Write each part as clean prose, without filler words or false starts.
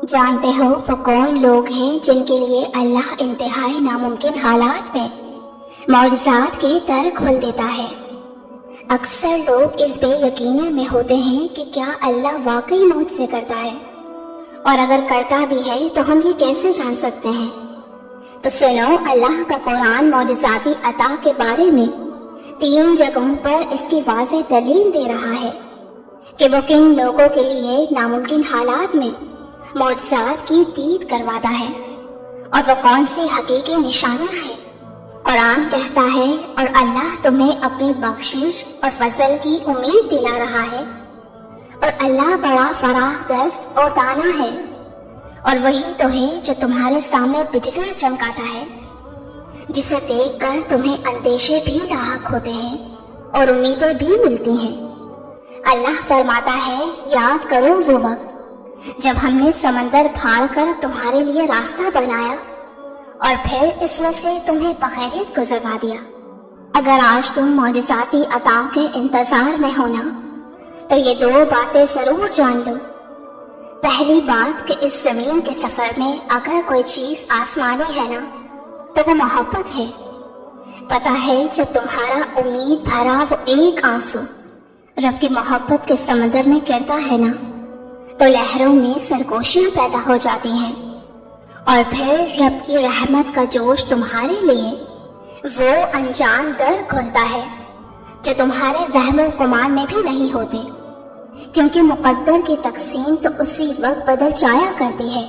جانتے ہو وہ کون لوگ ہیں جن کے لیے اللہ انتہائی ناممکن حالات میں معجزات کے در کھول دیتا ہے۔ اکثر لوگ اس بے یقینی میں ہوتے ہیں کہ کیا اللہ واقعی معجزے کرتا ہے، اور اگر کرتا بھی ہے تو ہم یہ کیسے جان سکتے ہیں؟ تو سنو، اللہ کا قرآن معجزاتی عطا کے بارے میں 3 جگہوں پر اس کی واضح دلیل دے رہا ہے کہ وہ کن لوگوں کے لیے ناممکن حالات میں معجزات کی دید کرواتا ہے اور وہ کون سی حقیقی نشانیاں ہیں۔ قرآن کہتا ہے، اور اللہ تمہیں اپنی بخشش اور فضل کی امید دلا رہا ہے، اور اللہ بڑا فراخ دست اور دانا ہے، اور وہی تو ہے جو تمہارے سامنے بجلیاں چمکاتا ہے، جسے دیکھ کر تمہیں اندیشے بھی لاحق ہوتے ہیں اور امیدیں بھی ملتی ہیں۔ اللہ فرماتا ہے، یاد کرو وہ وقت جب ہم نے سمندر پھاڑ کر تمہارے لیے راستہ بنایا اور پھر اس میں سے تمہیں بخیریت گزروا دیا۔ اگر آج تم معجزاتی عطاؤں کے انتظار میں ہونا تو یہ 2 باتیں ضرور جان لو۔ پہلی بات کہ اس زمین کے سفر میں اگر کوئی چیز آسمانی ہے نا تو وہ محبت ہے۔ پتہ ہے جب تمہارا امید بھرا وہ ایک آنسو رب کی محبت کے سمندر میں گرتا ہے نا تو لہروں میں سرگوشیاں پیدا ہو جاتی ہیں، اور پھر رب کی رحمت کا جوش تمہارے لیے وہ انجان در کھولتا ہے جو تمہارے وہم و گمان میں بھی نہیں ہوتے، کیونکہ مقدر کی تقسیم تو اسی وقت بدل جایا کرتی ہے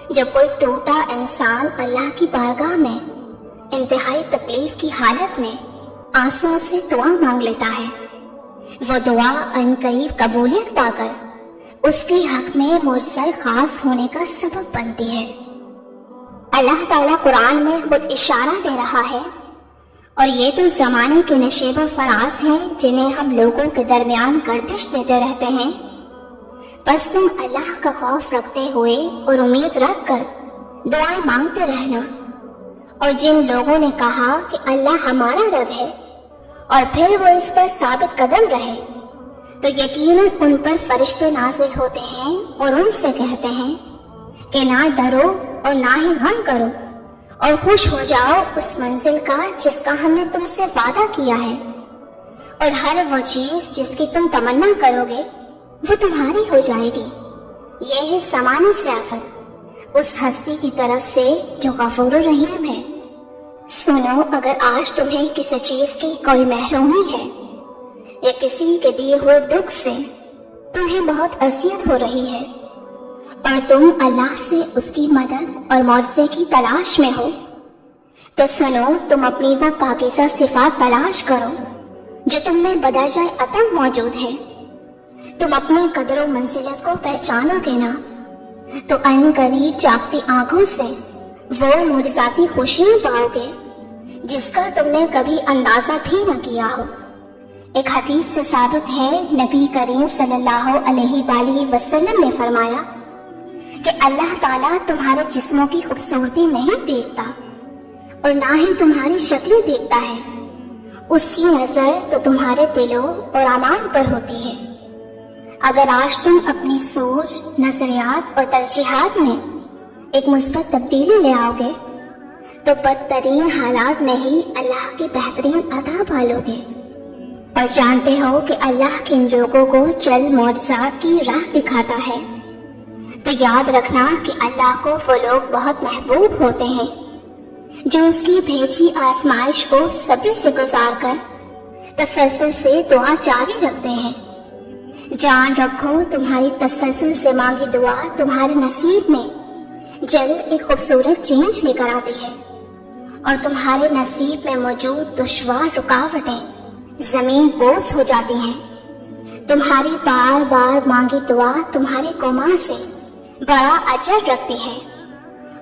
جب کوئی ٹوٹا انسان اللہ کی بارگاہ میں انتہائی تکلیف کی حالت میں آنسوں سے دعا مانگ لیتا ہے۔ وہ دعا عنقریب قبولیت پا کر اس کے حق میں معجزہ خاص ہونے کا سبب بنتی ہے۔ اللہ تعالیٰ قرآن میں خود اشارہ دے رہا ہے، اور یہ تو زمانے کے نشیب و فراز ہیں جنہیں ہم لوگوں کے درمیان گردش دیتے رہتے ہیں۔ بس تم اللہ کا خوف رکھتے ہوئے اور امید رکھ کر دعائیں مانگتے رہنا۔ اور جن لوگوں نے کہا کہ اللہ ہمارا رب ہے اور پھر وہ اس پر ثابت قدم رہے، تو یقیناً ان پر فرشتے نازل ہوتے ہیں اور ان سے کہتے ہیں کہ نہ ڈرو اور نہ ہی غم کرو، اور خوش ہو جاؤ اس منزل کا جس کا ہم نے تم سے وعدہ کیا ہے، اور ہر وہ چیز جس کی تم تمنا کرو گے وہ تمہاری ہو جائے گی۔ یہ ہے سامان ضیافت اس ہستی کی طرف سے جو غفور و رحیم ہے۔ سنو، اگر آج تمہیں کسی چیز کی کوئی محرومی ہے یا کسی کے دیے ہوئے دکھ سے تمہیں بہت اذیت ہو رہی ہے اور تم اللہ سے اس کی مدد اور معجزے کی تلاش میں ہو، تو سنو، تم اپنی وہ پاکیزہ صفات تلاش کرو جو تم میں بدرجہ عطا موجود ہے۔ تم اپنی قدر و منزلت کو پہچانو گے نا تو ان قریب جاگتی آنکھوں سے وہ معجزاتی خوشیاں پاؤ گے جس کا تم نے کبھی اندازہ بھی نہ کیا ہو۔ ایک حدیث سے ثابت ہے، نبی کریم صلی اللہ علیہ وآلہ وسلم نے فرمایا کہ اللہ تعالیٰ تمہارے جسموں کی خوبصورتی نہیں دیکھتا اور نہ ہی تمہاری شکلیں دیکھتا ہے، اس کی نظر تو تمہارے دلوں اور اعمال پر ہوتی ہے۔ اگر آج تم اپنی سوچ، نظریات اور ترجیحات میں ایک مثبت تبدیلی لے آؤ گے تو بدترین حالات میں ہی اللہ کی بہترین عطا پالو گے۔ اور جانتے ہو کہ اللہ کن لوگوں کو چل معجزات کی راہ دکھاتا ہے، تو یاد رکھنا کہ اللہ کو وہ لوگ بہت محبوب ہوتے ہیں جو اس کی بھیجی آزمائش کو صبر سے گزار کر تسلسل سے دعا جاری رکھتے ہیں۔ جان رکھو، تمہاری تسلسل سے مانگی دعا تمہارے نصیب میں جلد ایک خوبصورت چینج لے کر آتی ہے، اور تمہارے نصیب میں موجود دشوار رکاوٹیں زمین بوس ہو جاتی ہیں۔ تمہاری بار بار مانگی دعا تمہاری قوما سے بڑا اجر رکھتی ہے۔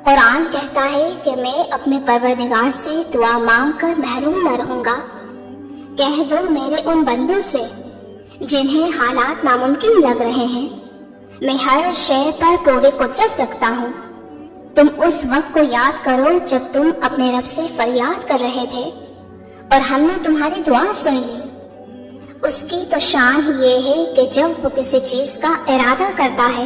قرآن کہتا ہے کہ میں اپنے پروردگار سے دعا مانگ کر محروم نہ رہوں گا۔ کہہ دو میرے ان بندوں سے جنہیں حالات ناممکن لگ رہے ہیں، میں ہر شے پر پوری قدرت رکھتا ہوں۔ تم اس وقت کو یاد کرو جب تم اپنے رب سے فریاد کر رہے تھے اور ہم نے تمہاری دعا سن لی۔ اس کی تو شان یہ ہے کہ جب وہ کسی چیز کا ارادہ کرتا ہے